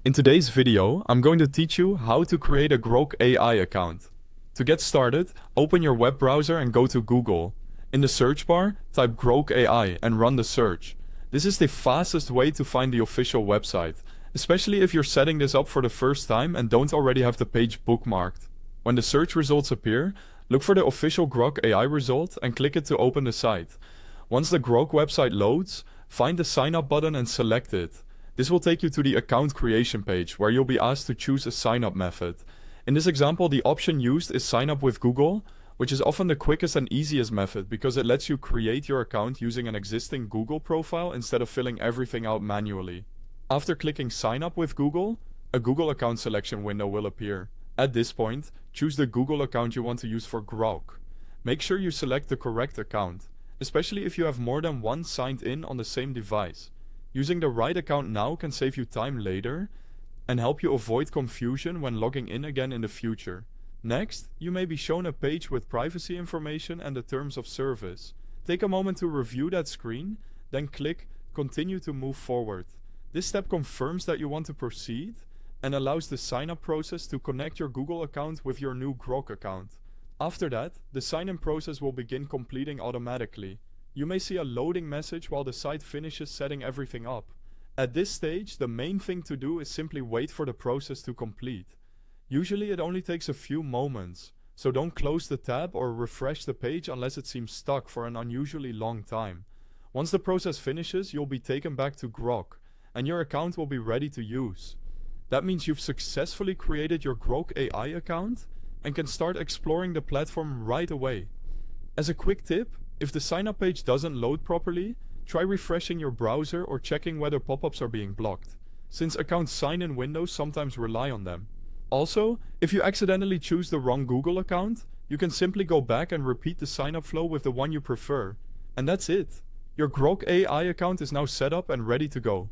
In today's video, I'm going to teach you how to create a Grok AI account. To get started, open your web browser and go to Google. In the search bar, type Grok AI and run the search. This is the fastest way to find the official website, especially if you're setting this up for the first time and don't already have the page bookmarked. When the search results appear, look for the official Grok AI result and click it to open the site. Once the Grok website loads, find the sign up button and select it. This will take you to the account creation page, where you'll be asked to choose a sign-up method. In this example, the option used is sign up with Google, which is often the quickest and easiest method because it lets you create your account using an existing Google profile instead of filling everything out manually. After clicking sign up with Google, a Google account selection window will appear. At this point, choose the Google account you want to use for Grok. Make sure you select the correct account, especially if you have more than one signed in on the same device. Using the right account now can save you time later and help you avoid confusion when logging in again in the future. Next, you may be shown a page with privacy information and the terms of service. Take a moment to review that screen, then click Continue to move forward. This step confirms that you want to proceed and allows the sign-up process to connect your Google account with your new Grok account. After that, the sign-in process will begin completing automatically. You may see a loading message while the site finishes setting everything up. At this stage, the main thing to do is simply wait for the process to complete. Usually it only takes a few moments, so don't close the tab or refresh the page unless it seems stuck for an unusually long time. Once the process finishes, you'll be taken back to Grok, and your account will be ready to use. That means you've successfully created your Grok AI account and can start exploring the platform right away. As a quick tip, if the sign-up page doesn't load properly, try refreshing your browser or checking whether pop-ups are being blocked, since account sign-in windows sometimes rely on them. Also, if you accidentally choose the wrong Google account, you can simply go back and repeat the sign-up flow with the one you prefer. And that's it. Your Grok AI account is now set up and ready to go.